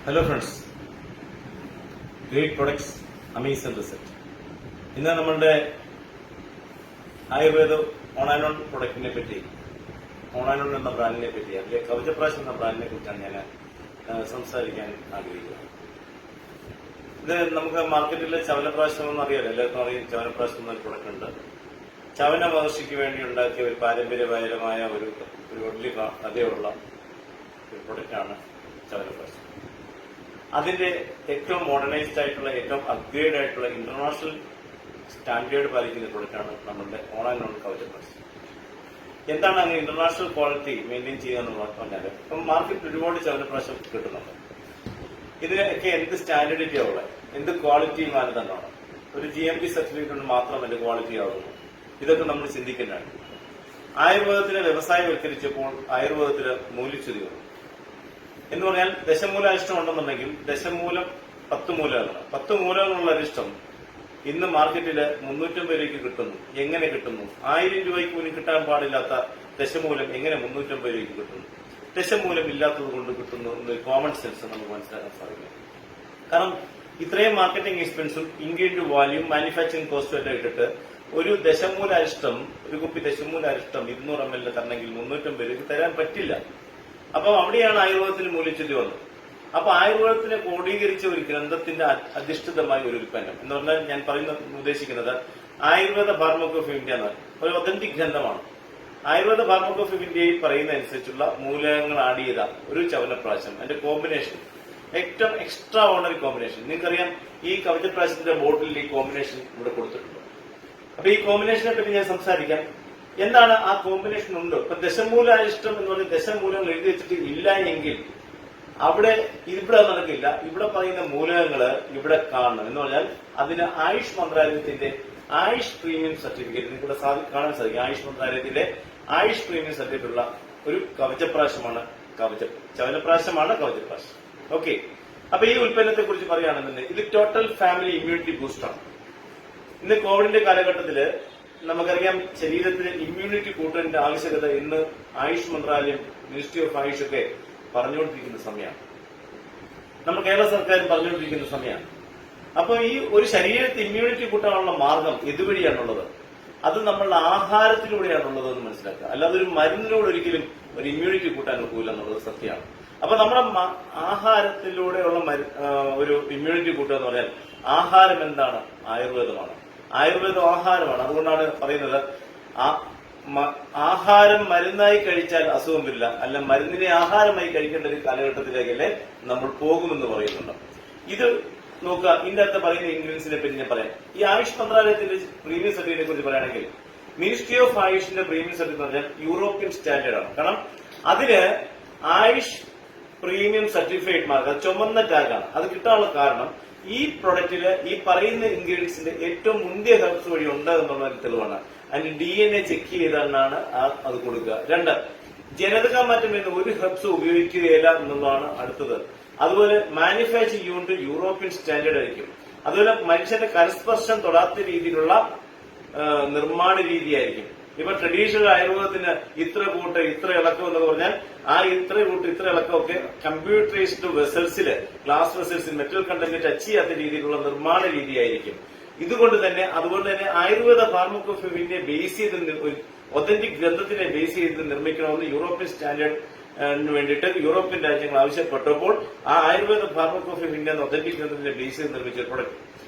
Hello friends, great products, amazing result. ഇന്ന് നമ്മളുടെ ആയുർവേദ ഓണാനോൺ പ്രൊഡക്റ്റിനെ പറ്റി, ഓണാനോൺ എന്ന ബ്രാൻഡിനെ പറ്റി, അതിലെ കവചപ്രാശ് എന്ന ബ്രാൻഡിനെ കുറിച്ചാണ് ഞാൻ സംസാരിക്കാൻ ആഗ്രഹിക്കുന്നത്. ഇത് നമുക്ക് മാർക്കറ്റിലെ ചവനപ്രാശം എന്ന് അറിയാലോ, എല്ലാവർക്കും അറിയാം. ചവനപ്രാശം എന്നൊരു പ്രൊഡക്റ്റ് ഉണ്ട്. ചവന മഹർഷിക്ക് വേണ്ടി ഉണ്ടാക്കിയ ഒരു പാരമ്പര്യപരമായ ഒരു വലിയ കഥയുള്ള ഒരു പ്രൊഡക്റ്റാണ് ചവനപ്രാശം. അതിന്റെ ഏറ്റവും മോഡേണൈസ്ഡ് ആയിട്ടുള്ള, ഏറ്റവും അപ്ഗ്രേഡ് ആയിട്ടുള്ള, ഇന്റർനാഷണൽ സ്റ്റാൻഡേർഡ് പാലിക്കുന്ന പ്രൊഡക്റ്റാണ് നമ്മളുടെ ഓണാനോൺ കവചപ്രാശം. എന്താണ് അങ്ങനെ ഇന്റർനാഷണൽ ക്വാളിറ്റി മെയിൻറ്റെയിൻ ചെയ്യുക എന്ന് പറഞ്ഞാൽ, ഇപ്പം മാർക്കറ്റിൽ ഒരുപാട് ചവനപ്രാശം കിട്ടുന്നുണ്ട്. ഇതിനൊക്കെ എന്ത് സ്റ്റാൻഡേർഡിറ്റി ഉള്ളത്, എന്ത് ക്വാളിറ്റി മാനദണ്ഡമാണ്, ഒരു GMP സർട്ടിഫിക്കറ്റ് കൊണ്ട് മാത്രം അതിന്റെ ക്വാളിറ്റി ആവുന്നു, ഇതൊക്കെ നമ്മൾ ചിന്തിക്കേണ്ടതാണ്. ആയുർവേദത്തിനെ വ്യവസായവൽക്കരിച്ചപ്പോൾ ആയുർവേദത്തിന് മൂല്യച്യുതി വന്നു. എന്ന് പറഞ്ഞാൽ ദശമൂലാരിഷ്ടം ഉണ്ടെന്നുണ്ടെങ്കിൽ ദശമൂലം 10 മൂലകങ്ങളാണ്. 10 മൂലകങ്ങളുള്ള അരിഷ്ടം ഇന്ന് മാർക്കറ്റില് 350 രൂപയ്ക്ക് കിട്ടുന്നു. എങ്ങനെ കിട്ടുന്നു? 1000 രൂപയ്ക്ക് പോലും കിട്ടാൻ പാടില്ലാത്ത ദശമൂലം എങ്ങനെ 350 രൂപയ്ക്ക് കിട്ടുന്നു? ദശമൂലം ഇല്ലാത്തത് കൊണ്ട് കിട്ടുന്നു എന്നൊരു കോമൺ സെൻസ് നമുക്ക് മനസ്സിലാക്കാൻ സാധിക്കും. കാരണം ഇത്രയും മാർക്കറ്റിംഗ് എക്സ്പെൻസും ഇൻഗ്രീഡിയന്റ് വാല്യൂം, മാനുഫാക്ചറിംഗ് കോസ്റ്റും എല്ലാം ഇട്ടിട്ട് ഒരു ദശമൂലാരിഷ്ടം, ഒരു കുപ്പി ദശമൂലാരിഷ്ടം 200 ml തരണമെങ്കിൽ 350 രൂപയ്ക്ക് തരാൻ പറ്റില്ല. അപ്പൊ അവിടെയാണ് ആയുർവേദത്തിന് മൂല്യച്യുതി വന്നത്. അപ്പൊ ആയുർവേദത്തിനെ ക്രോഡീകരിച്ച ഒരു ഗ്രന്ഥത്തിന്റെ അധിഷ്ഠിതമായ ഒരു ഉൽപ്പന്നം എന്ന് പറഞ്ഞാൽ ഞാൻ ഉദ്ദേശിക്കുന്നത് ആയുർവേദ ഫാർമക്കോ ഓഫ് ഇന്ത്യ എന്ന ഒരു ഒതന്റിക് ഗ്രന്ഥമാണ്. ആയുർവേദ ഫാർമക്കോ ഓഫ് ഇന്ത്യയിൽ പറയുന്ന അനുസരിച്ചുള്ള മൂലകങ്ങൾ ആഡ് ചെയ്ത ഒരു ചവനപ്രാശം, അതിന്റെ കോമ്പിനേഷൻ ഏറ്റവും എക്സ്ട്രാ ഓർഡിനറി കോമ്പിനേഷൻ. നിങ്ങൾക്കറിയാം, ഈ കവചപ്രാശത്തിന്റെ ബോട്ടിൽ ഈ കോമ്പിനേഷൻ ഇവിടെ കൊടുത്തിട്ടുണ്ട്. അപ്പൊ ഈ കോമ്പിനേഷനെ പറ്റി ഞാൻ സംസാരിക്കാം. എന്താണ് ആ കോമ്പിനേഷൻ ഉണ്ട്? ഇപ്പൊ ദശമൂലാരിഷ്ടം എന്ന് പറഞ്ഞ ദശമൂലങ്ങൾ എഴുതി വെച്ചിട്ട് ഇല്ല എങ്കിൽ ഇവിടെ നടക്കില്ല. ഇവിടെ പറയുന്ന മൂലകങ്ങള് ഇവിടെ കാണണം. എന്ന് പറഞ്ഞാൽ അതിന് ആയുഷ് മന്ത്രാലയത്തിന്റെ ആയുഷ് പ്രീമിയം സർട്ടിഫിക്കറ്റ് ഇവിടെ കാണാൻ സാധിക്കും. ആയുഷ് മന്ത്രാലയത്തിന്റെ ആയുഷ് പ്രീമിയം സർട്ടിഫിക്കറ്റ് ഉള്ള ഒരു കവചപ്രാശമാണ് ചവനപ്രാശമാണ് കവചപ്രാശം. ഓക്കെ, അപ്പൊ ഈ ഉൽപ്പന്നത്തെ കുറിച്ച് പറയുകയാണെന്നുണ്ടെങ്കിൽ ഇത് ടോട്ടൽ ഫാമിലി ഇമ്മ്യൂണിറ്റി ബൂസ്റ്ററാണ്. ഇന്ന് കോവിഡിന്റെ കാലഘട്ടത്തില് നമുക്കറിയാം, ശരീരത്തിന് ഇമ്മ്യൂണിറ്റി കൂട്ടേണ്ട ആവശ്യകത ഇന്ന് ആയുഷ് മന്ത്രാലയം, മിനിസ്ട്രി ഓഫ് ആയുഷ് ഒക്കെ പറഞ്ഞുകൊണ്ടിരിക്കുന്ന സമയമാണ്. നമ്മൾ കേരള സർക്കാരും പറഞ്ഞുകൊണ്ടിരിക്കുന്ന സമയമാണ്. അപ്പൊ ഈ ഒരു ശരീരത്തിന് ഇമ്മ്യൂണിറ്റി കൂട്ടാനുള്ള മാർഗം ഇതുവഴിയാണുള്ളത്. അത് നമ്മളുടെ ആഹാരത്തിലൂടെയാണുള്ളത് എന്ന് മനസ്സിലാക്കുക. അല്ലാതെ ഒരു മരുന്നിലൂടെ ഒരിക്കലും ഒരു ഇമ്മ്യൂണിറ്റി കൂട്ടാൻ ഒക്കില്ല എന്നുള്ളത് സത്യമാണ്. അപ്പൊ നമ്മുടെ ആഹാരത്തിലൂടെയുള്ള ഒരു ഇമ്മ്യൂണിറ്റി കൂട്ടുക എന്ന് പറഞ്ഞാൽ ആഹാരം എന്താണ്? ആയുർവേദമാണ്. ആയുർവേദം ആഹാരമാണ്. അതുകൊണ്ടാണ് പറയുന്നത് ആഹാരം മരുന്നായി കഴിച്ചാൽ അസുഖം വരില്ല, അല്ല മരുന്നിനെ ആഹാരമായി കഴിക്കേണ്ട ഒരു കാലഘട്ടത്തിലേക്കല്ലേ നമ്മൾ പോകുമെന്ന് പറയുന്നുണ്ട്. ഇത് നോക്കുക, ഇതിന്റെ അകത്ത് പറയുന്ന ഇൻഗ്രീഡിയൻസിനെ പറ്റി ഞാൻ പറയാം. ഈ ആയുഷ് മന്ത്രാലയത്തിന്റെ പ്രീമിയം സർട്ടിഫിക്കറ്റിനെ കുറിച്ച് പറയുകയാണെങ്കിൽ മിനിസ്ട്രി ഓഫ് ആയുഷിന്റെ പ്രീമിയം സർട്ടിഫിക്കറ്റ് എന്ന് പറഞ്ഞാൽ യൂറോപ്യൻ സ്റ്റാൻഡേർഡ് ആണ്. കാരണം അതിന് ആയുഷ് പ്രീമിയം സർട്ടിഫൈഡ് മാർക്ക്, അത് ചുമന്ന ടാഗാണ്. അത് കിട്ടാനുള്ള കാരണം ഈ പ്രൊഡക്റ്റില് ഈ പറയുന്ന ഇൻഗ്രീഡിയൻസിന്റെ ഏറ്റവും മുന്തിയ ഹെർബ്സ് വഴി ഉണ്ട് എന്നുള്ള തെളിവാണ്. അതിന്റെ DNA ചെക്ക് ചെയ്താണ് അത് കൊടുക്കുക. 2, ജനിതക മാറ്റം വരുന്ന ഒരു ഹെർബ്സ് ഉപയോഗിക്കുകയില്ല എന്നുള്ളതാണ് അടുത്തത്. അതുപോലെ മാനുഫാക്ചർ യൂണിറ്റ് യൂറോപ്യൻ സ്റ്റാൻഡേർഡ് ആയിരിക്കും. അതുപോലെ മനുഷ്യന്റെ കരസ്പർശം തൊടാത്ത രീതിയിലുള്ള നിർമ്മാണ രീതിയായിരിക്കും. ഇപ്പൊ ട്രഡീഷണൽ ആയുർവേദത്തിന് ഇത്ര കൂട്ട് ഇത്ര ഇളക്കം എന്നൊക്കെ പറഞ്ഞാൽ ആ ഇത്ര കൂട്ട് ഇത്ര ഇളക്കമൊക്കെ കമ്പ്യൂട്ടറൈസ്ഡ് വെസൽസില്, ഗ്ലാസ് വെസൽസിൽ മെറ്റൽ കണ്ടന്റ് ടച്ച് ചെയ്യാത്ത രീതിയിലുള്ള നിർമ്മാണ രീതിയായിരിക്കും. അതുകൊണ്ട് തന്നെ ആയുർവേദ ഫാർമക്കോ ഓഫ് ഇന്ത്യയെ ബേസ് ചെയ്ത് ഒതന്റിക് ഗ്രന്ഥത്തിനെ ബേസ് ചെയ്ത് നിർമ്മിക്കണമെന്ന് യൂറോപ്യൻ സ്റ്റാൻഡേർഡിന് വേണ്ടിയിട്ട് യൂറോപ്യൻ രാജ്യങ്ങൾ ആവശ്യപ്പെട്ടപ്പോൾ ആ ആയുർവേദ ഫാർമക്കോ ഓഫ് ഇന്ത്യ എന്ന ഒതന്റിക് ഗ്രന്ഥത്തിനെ ബേസ് ചെയ്ത് നിർമ്മിച്ച പ്രൊഡക്റ്റ്.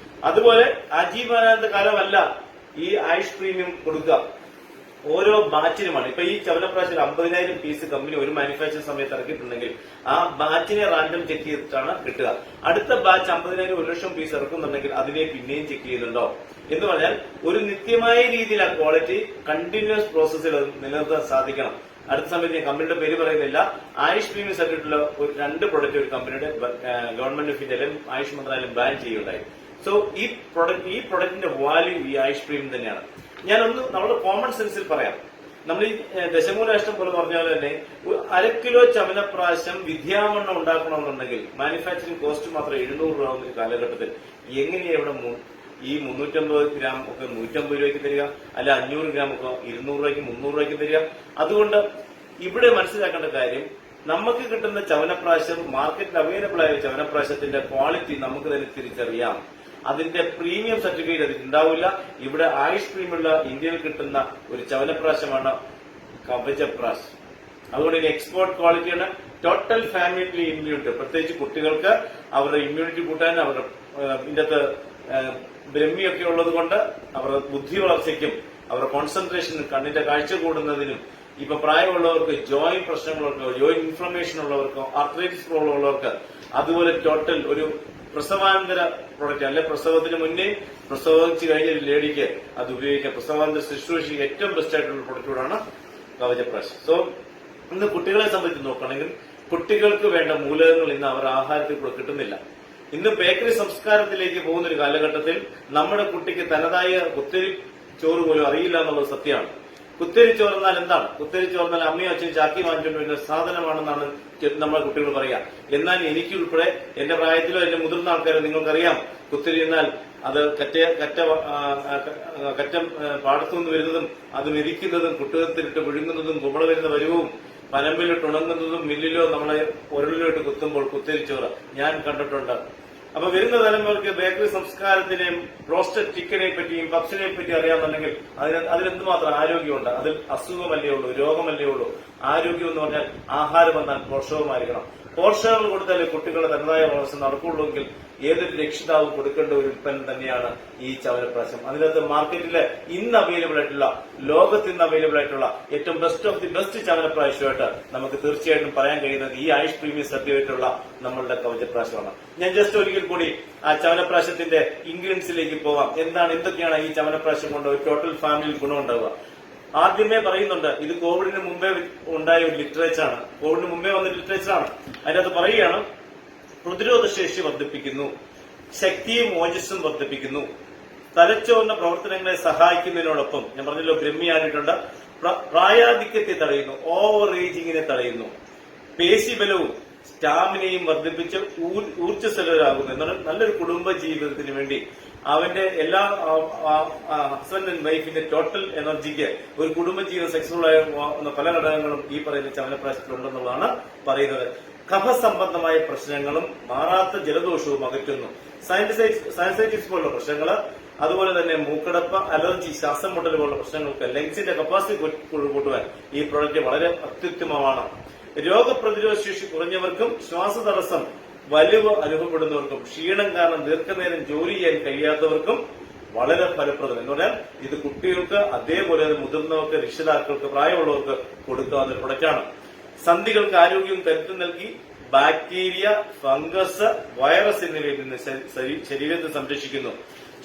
അതുപോലെ ആജീവനാന്ത കാലമല്ല ഈ ആയുഷ് പ്രീമിയം കൊടുക്കുക, ഓരോ ബാച്ചിനുമാണ്. ഇപ്പൊ ഈ ചവനപ്രാശം 50,000 പീസ് കമ്പനി ഒരു മാനുഫാക്ചറിംഗ് സമയത്ത് ഇറക്കിയിട്ടുണ്ടെങ്കിൽ ആ ബാച്ചിനെ റാൻഡം ചെക്ക് ചെയ്തിട്ടാണ് കിട്ടുക. അടുത്ത ബാച്ച് 50,000 1 ലക്ഷം പീസ് ഇറക്കുന്നുണ്ടെങ്കിൽ അതിനെ പിന്നെയും ചെക്ക് ചെയ്യുന്നുണ്ടോ എന്ന് പറഞ്ഞാൽ ഒരു നിത്യമായ രീതിയിൽ ആ ക്വാളിറ്റി കണ്ടിന്യൂസ് പ്രോസസ്സിൽ നിലനിർത്താൻ സാധിക്കണം. അടുത്ത സമയത്ത് ഞാൻ കമ്പനിയുടെ പേര് പറയുന്നില്ല. ആയുഷ് പ്രീമിയം സർട്ടിഫിക്കറ്റുള്ള ഒരു 2 പ്രൊഡക്റ്റ് ഒരു കമ്പനിയുടെ ഗവൺമെന്റ് ഓഫ് ഇന്ത്യയിലും ആയുഷ് മന്ത്രാലയം ബാൻ ചെയ്യുകയുണ്ടായി. സോ ഈ പ്രൊഡക്റ്റിന്റെ വാല്യൂ ഈ ആയുഷ് പ്രീമിയം തന്നെയാണ്. ഞാനൊന്ന് നമ്മുടെ കോമൺ സെൻസിൽ പറയാം. നമ്മൾ ഈ ദശമൂലാഷ്ടം പോലെ പറഞ്ഞ പോലെ തന്നെ 1 കിലോ ചവനപ്രാശം വിദ്യാവണ്ണം ഉണ്ടാക്കണമെന്നുണ്ടെങ്കിൽ മാനുഫാക്ചറിംഗ് കോസ്റ്റ് മാത്രം 700 രൂപ ഒരു കാലഘട്ടത്തിൽ എങ്ങനെയാ ഇവിടെ ഈ 350 ഗ്രാം ഒക്കെ 150 രൂപയ്ക്ക് തരിക, അല്ല 500 ഗ്രാം ഒക്കെ 200 രൂപയ്ക്ക് 300 രൂപയ്ക്ക് തരിക? അതുകൊണ്ട് ഇവിടെ മനസ്സിലാക്കേണ്ട കാര്യം നമുക്ക് കിട്ടുന്ന ചവനപ്രാശം മാർക്കറ്റിൽ അവൈലബിൾ ആയ ചവനപ്രാശത്തിന്റെ ക്വാളിറ്റി നമുക്ക് തന്നെ തിരിച്ചറിയാം. അതിന്റെ പ്രീമിയം സർട്ടിഫിക്കറ്റ് അതിൽ ഉണ്ടാവില്ല. ഇവിടെ ആയുഷ് പ്രീമിയുള്ള ഇന്ത്യയിൽ കിട്ടുന്ന ഒരു ചവനപ്രാശമാണ് കവചപ്രാശ്. അതുകൊണ്ട് ഇനി എക്സ്പോർട്ട് ക്വാളിറ്റിയാണ്. ടോട്ടൽ ഫാമിലി ഇമ്മ്യൂണിറ്റി, പ്രത്യേകിച്ച് കുട്ടികൾക്ക് അവരുടെ ഇമ്മ്യൂണിറ്റി കൂട്ടാൻ അവരുടെ ഇതിന്റെ അകത്ത് ബ്രഹ്മിയൊക്കെ ഉള്ളത് കൊണ്ട് അവരുടെ ബുദ്ധി വളർച്ചയ്ക്കും അവരുടെ കോൺസെൻട്രേഷനും കണ്ണിന്റെ കാഴ്ച കൂടുന്നതിനും ഇപ്പൊ പ്രായമുള്ളവർക്ക് ജോയിന്റ് പ്രശ്നങ്ങളൊക്കെ ജോയിന്റ് ഇൻഫ്ലമേഷൻ ഉള്ളവർക്കോ ആർത്രൈറ്റിസ് പ്രോബ്ലം ഉള്ളവർക്ക് അതുപോലെ ടോട്ടൽ ഒരു പ്രസവാനന്തര പ്രോഡക്റ്റ് അല്ലെ പ്രസവത്തിന് മുന്നേ പ്രസവിച്ചു കഴിഞ്ഞ ഒരു ലേഡിക്ക് അത് ഉപയോഗിക്കാം. പ്രസവാനന്തര ശുശ്രൂഷയ്ക്ക് ഏറ്റവും ബെസ്റ്റ് ആയിട്ടുള്ള പ്രൊഡക്റ്റുകളാണ് കവചപ്രാശ്. സോ ഇന്ന് കുട്ടികളെ സംബന്ധിച്ച് നോക്കുകയാണെങ്കിൽ കുട്ടികൾക്ക് വേണ്ട മൂലകങ്ങൾ ഇന്ന് അവർ ആഹാരത്തിൽ കൂടെ കിട്ടുന്നില്ല. ഇന്ന് ബേക്കറി സംസ്കാരത്തിലേക്ക് പോകുന്ന ഒരു കാലഘട്ടത്തിൽ നമ്മുടെ കുട്ടിക്ക് തനതായ കുത്തരി ചോറ് പോലും അറിയില്ല എന്നുള്ളത് സത്യമാണ്. കുത്തരി ചോറെന്നാൽ എന്താണ്? കുത്തരി ചോറെന്നാൽ അമ്മയും അച്ഛനും ചാക്കി വാങ്ങിച്ചുകൊണ്ട് വരുന്ന സാധനമാണെന്നാണ് നമ്മുടെ കുട്ടികൾ പറയാം. എന്നാൽ എനിക്കുൾപ്പെടെ എന്റെ പ്രായത്തിലോ എന്റെ മുതിർന്ന ആൾക്കാരോ നിങ്ങൾക്കറിയാം കുത്തരി എന്നാൽ അത് കറ്റം പാടത്തുനിന്ന് വരുന്നതും അത് മെതിക്കുന്നതും കുട്ടുകത്തിലിട്ട് വിഴുങ്ങുന്നതും കുമ്പള വരുന്ന വരുവും പനമ്പിലിട്ട് ഉണങ്ങുന്നതും മില്ലിലോ നമ്മളെ ഉരലിലോ ഇട്ട് കുത്തുമ്പോൾ കുത്തരി ചോറ് ഞാൻ കണ്ടിട്ടുണ്ട്. അപ്പൊ വരുന്ന തലമുറയ്ക്ക് ബേക്കറി സംസ്കാരത്തിനെയും റോസ്റ്റഡ് ചിക്കനെ പറ്റിയും പപ്സിനെ പറ്റി അറിയാമെന്നുണ്ടെങ്കിൽ അതിലെന്തുമാത്രം ആരോഗ്യമുണ്ട്. അതിൽ അസുഖമല്ലേ ഉള്ളൂ, രോഗമല്ലേ ഉള്ളൂ. ആരോഗ്യം എന്ന് പറഞ്ഞാൽ ആഹാരം എന്നാൽ പോഷകമായിരിക്കണം. പോഷകങ്ങൾ കൊടുത്താലേ കുട്ടികളുടെ തനതായ വളർച്ച നടക്കുള്ളൂവെങ്കിൽ ഏതൊരു രക്ഷിതാവും കൊടുക്കേണ്ട ഒരു ഉൽപ്പന്നം തന്നെയാണ് ഈ ചവനപ്രാശം. അതിനകത്ത് മാർക്കറ്റില് ഇന്ന് അവൈലബിൾ ആയിട്ടുള്ള ലോകത്ത് ഇന്ന് അവൈലബിൾ ആയിട്ടുള്ള ഏറ്റവും ബെസ്റ്റ് ഓഫ് ദി ബെസ്റ്റ് ചവനപ്രാശമായിട്ട് നമുക്ക് തീർച്ചയായിട്ടും പറയാൻ കഴിയുന്നത് ഈ ആയുഷ് പ്രീമിയം സർട്ടിഫിക്കറ്റുള്ള നമ്മളുടെ കവചപ്രാശമാണ്. ഞാൻ ജസ്റ്റ് ഒരിക്കൽ കൂടി ആ ചവനപ്രാശത്തിന്റെ ഇൻഗ്രീഡിയൻസിലേക്ക് പോവാം. എന്തൊക്കെയാണ് ഈ ചവനപ്രാശം കൊണ്ട് ഒരു ടോട്ടൽ ഫാമിലിയിൽ ഗുണമുണ്ടാവുക? ആദ്യമേ പറയുന്നുണ്ട് ഇത് കോവിഡിന് മുമ്പേ ഉണ്ടായ ഒരു ലിറ്ററേച്ചറാണ്. കോവിഡിന് മുമ്പേ വന്ന ലിറ്ററേച്ചറാണ്. അതിനകത്ത് പറയുകയാണ് പ്രതിരോധശേഷി വർദ്ധിപ്പിക്കുന്നു, ശക്തിയും ഓജസ്സും വർദ്ധിപ്പിക്കുന്നു, തലച്ചോറിന്റെ പ്രവർത്തനങ്ങളെ സഹായിക്കുന്നതിനോടൊപ്പം ഞാൻ പറഞ്ഞല്ലോ ബ്രഹ്മിയായിട്ടുണ്ട്, പ്രായാധിക്യത്തെ തടയുന്നു, ഓവർ ഏജിങ്ങിനെ തടയുന്നു, പേശിബലവും സ്റ്റാമിനയും വർദ്ധിപ്പിച്ച് ഊർജ്ജസ്വലരാകുന്നു. എന്നാൽ നല്ലൊരു കുടുംബ ജീവിതത്തിന് വേണ്ടി അവന്റെ എല്ലാ ഹസ്ബൻഡ് ആൻഡ് വൈഫിന്റെ ടോട്ടൽ എനർജിക്ക് ഒരു കുടുംബജീവിതം സക്സസ്ഫുൾ ആയ പല ഘടകങ്ങളും ഈ പറയുന്ന ചവനപ്രാശത്തിലുണ്ടെന്നുള്ളതാണ് പറയുന്നത്. കഫസംബന്ധമായ പ്രശ്നങ്ങളും മാറാത്ത ജലദോഷവും അകറ്റുന്നു. സൈനസൈറ്റിസ് പോലുള്ള പ്രശ്നങ്ങൾ, അതുപോലെ തന്നെ മൂക്കടപ്പ്, അലർജി, ശ്വാസം മുട്ടൽ പോലുള്ള പ്രശ്നങ്ങൾക്ക് ലങ്സിന്റെ കപ്പാസിറ്റി കൂട്ടുവാൻ ഈ പ്രോഡക്റ്റ് വളരെ അത്യുത്തമമാണ്. രോഗപ്രതിരോധ ശേഷി കുറഞ്ഞവർക്കും ശ്വാസതടസ്സം വലിവ് അനുഭവപ്പെടുന്നവർക്കും ക്ഷീണം കാരണം ദീർഘനേരം ജോലി ചെയ്യാൻ കഴിയാത്തവർക്കും വളരെ ഫലപ്രദം. എന്ന് പറഞ്ഞാൽ ഇത് കുട്ടികൾക്ക് അതേപോലെ മുതിർന്നവർക്ക്, രക്ഷിതാക്കൾക്ക്, പ്രായമുള്ളവർക്ക് കൊടുക്കാവുന്ന ഒരു പ്രൊഡക്റ്റാണ്. സന്ധികൾക്ക് ആരോഗ്യവും കരുത്തും നൽകി ബാക്ടീരിയ, ഫംഗസ്, വൈറസ് എന്നിവയിൽ നിന്ന് ശരീരത്തെ സംരക്ഷിക്കുന്നു.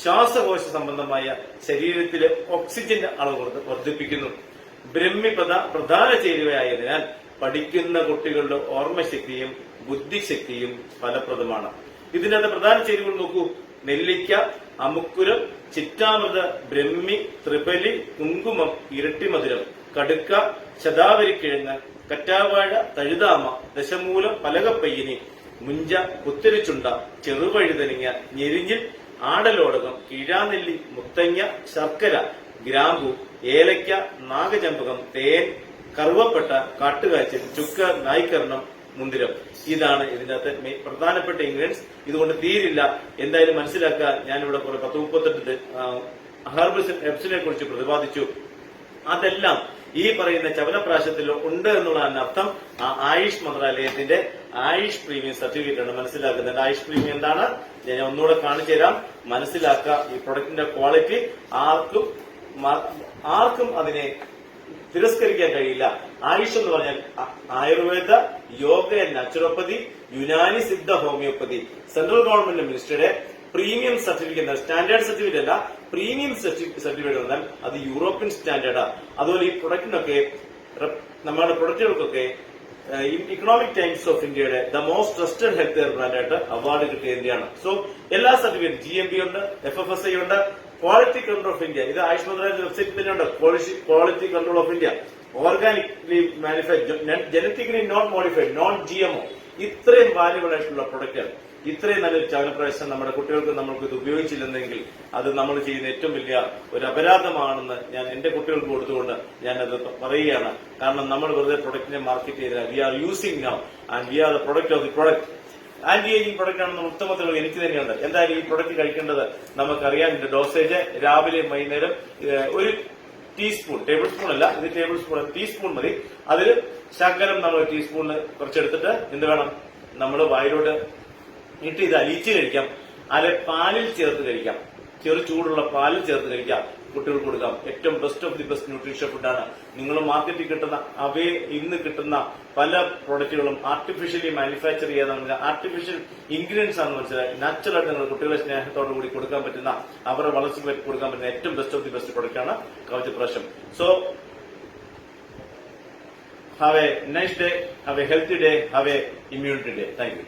ശ്വാസകോശ സംബന്ധമായ ശരീരത്തിലെ ഓക്സിജന്റെ അളവ് വർദ്ധിപ്പിക്കുന്നു. ബ്രഹ്മി പ്രധാന ചേരുവയായതിനാൽ പഠിക്കുന്ന കുട്ടികളുടെ ഓർമ്മശക്തിയും ബുദ്ധിശക്തിയും ഫലപ്രദമാണ്. ഇതിനകത്ത് പ്രധാന ചേരുവകൾ നോക്കൂ: നെല്ലിക്ക, അമുക്കുരം, ചിറ്റാമൃത, ബ്രഹ്മി, ത്രിപലി, കുങ്കുമം, ഇരട്ടിമധുരം, കടുക്ക, ശതാവരിക്കിഴങ്ങ്, കറ്റാവാഴ, തഴുതാമ, ദശമൂലം, പലകപ്പയ്യനി, മുഞ്ച, കുത്തരിച്ചുണ്ട, ചെറുവഴുതനങ്ങ, ഞെരിഞ്ഞിൽ, ആടലോടകം, കീഴാനെല്ലി, മുത്തങ്ങ, ശർക്കര, ഗ്രാമ്പു, ഏലയ്ക്ക, നാഗചമ്പകം, തേൻ, കറുവപ്പട്ട, കാട്ടുകാച്ചൽ, ചുക്ക്, നായ്ക്കർണം, മുന്തിരം. ഇതാണ് ഇതിനകത്ത് പ്രധാനപ്പെട്ട ഇൻഗ്രീഡിയൻസ്. ഇതുകൊണ്ട് തീരില്ല. എന്തായാലും മനസ്സിലാക്കുക, ഞാനിവിടെ കുറെ 10-38 ഹെർബൽസ് ഹെർബ്സിനെ കുറിച്ച് പ്രതിപാദിച്ചു. അതെല്ലാം ഈ പറയുന്ന ചവനപ്രാശത്തിൽ ഉണ്ട് എന്നുള്ളതാണ് അർത്ഥം. ആ ആയുഷ് മന്ത്രാലയത്തിന്റെ ആയുഷ് പ്രീമിയം സർട്ടിഫിക്കറ്റ് ആണ് മനസ്സിലാക്കുന്നത്. ആയുഷ് പ്രീമിയം എന്താണ് ഞാൻ ഒന്നുകൂടെ കാണിച്ചു തരാം. മനസ്സിലാക്കുക ഈ പ്രൊഡക്റ്റിന്റെ ക്വാളിറ്റി. ആർക്കും അതിനെ തിരസ്കരിക്കാൻ കഴിയില്ല. ആയുഷ് എന്ന് പറഞ്ഞാൽ Ayurveda, yoga and naturopathy, Unani Siddha homoeopathy, central government മിനിസ്റ്ററുടെ പ്രീമിയം സർട്ടിഫിക്കറ്റ്. സ്റ്റാൻഡേർഡ് സർട്ടിഫിക്കറ്റ് അല്ല, പ്രീമിയം സർട്ടിഫിക്കറ്റ് എന്നാൽ അത് യൂറോപ്യൻ സ്റ്റാൻഡേർഡാണ്. അതുപോലെ ഈ പ്രൊഡക്റ്റിനൊക്കെ, നമ്മുടെ പ്രൊഡക്റ്റുകൾക്കൊക്കെ ഇക്കണോമിക് ടൈംസ് ഓഫ് ഇന്ത്യയുടെ the most trusted health care ബ്രാൻഡായിട്ട് അവാർഡ് കിട്ടിയതിന്റെയാണ്. സോ എല്ലാ സർട്ടിഫിക്കറ്റ് GMB ഉണ്ട്, FFSI ഉണ്ട്, ക്വാളിറ്റി കൺട്രോൾ ഓഫ് ഇന്ത്യ, ഇത് ആയുഷ് മന്ത്രാലയത്തിന്റെ വെബ്സൈറ്റിൽ തന്നെയുണ്ട്. Quality control of India, organically manufactured, genetically not modified, non GMO, ഇത്രയും വാല്യുബിൾ ആയിട്ടുള്ള പ്രൊഡക്റ്റ്, ഇത്രയും നല്ലൊരു ചവനപ്രാവശ്യം നമ്മുടെ കുട്ടികൾക്ക് നമ്മൾക്ക് ഇത് ഉപയോഗിച്ചില്ലെന്നെങ്കിൽ അത് നമ്മൾ ചെയ്യുന്ന ഏറ്റവും വലിയ ഒരു അപരാധമാണെന്ന് ഞാൻ എന്റെ കുട്ടികൾക്ക് കൊടുത്തുകൊണ്ട് ഞാനത് പറയുകയാണ്. കാരണം നമ്മൾ വെറുതെ പ്രൊഡക്റ്റിനെ മാർക്കറ്റ് ചെയ്തില്ല. We are using now and we are the product of the product. Anti ageing product ആണെന്ന് ഉത്തമത്തിൽ എനിക്ക് തന്നെയുണ്ട്. എന്തായാലും ഈ പ്രൊഡക്റ്റ് കഴിക്കേണ്ടത് നമുക്കറിയാം. ഇതിന്റെ ഡോസേജ് രാവിലെയും വൈകുന്നേരം ഒരു ടീസ്പൂൺ, ടേബിൾ സ്പൂൺ അല്ല, ഇത് ടേബിൾ സ്പൂൺ, ടീസ്പൂൺ മതി. അതിൽ ശകലം നമ്മൾ ടീസ്പൂണിന് കുറച്ചെടുത്തിട്ട് എന്ത് വേണം, നമ്മൾ വായിലോട്ട് ഇട്ട് ഇത് അലിയിച്ച് കഴിക്കാം. അല്ലെ പാലിൽ ചേർത്ത് കഴിക്കാം, ചെറു ചൂടുള്ള പാലിൽ ചേർത്ത് കഴിക്കാം, കുട്ടികൾക്ക് കൊടുക്കാം. ഏറ്റവും best of the best nutrition ഫുഡാണ്. നിങ്ങൾ മാർക്കറ്റിൽ കിട്ടുന്ന ഇന്ന് കിട്ടുന്ന പല പ്രോഡക്റ്റുകളും ആർട്ടിഫിഷ്യലി മാനുഫാക്ചർ ചെയ്യാതാണ്, ആർട്ടിഫിഷ്യൽ ഇൻഗ്രീഡിയൻസ് ആണെന്ന് മനസ്സിലായി. നാച്ചുറലായിട്ട് നിങ്ങൾ കുട്ടികളെ സ്നേഹത്തോടു കൂടി കൊടുക്കാൻ പറ്റുന്ന, അവരുടെ വളർച്ചയ്ക്ക് കൊടുക്കാൻ പറ്റുന്ന ഏറ്റവും ബെസ്റ്റ് ഓഫ് ദി ബെസ്റ്റ് പ്രൊഡക്റ്റാണ് Kavachaprasham. So have a nice day, have a healthy day, have a immunity day. Thank you.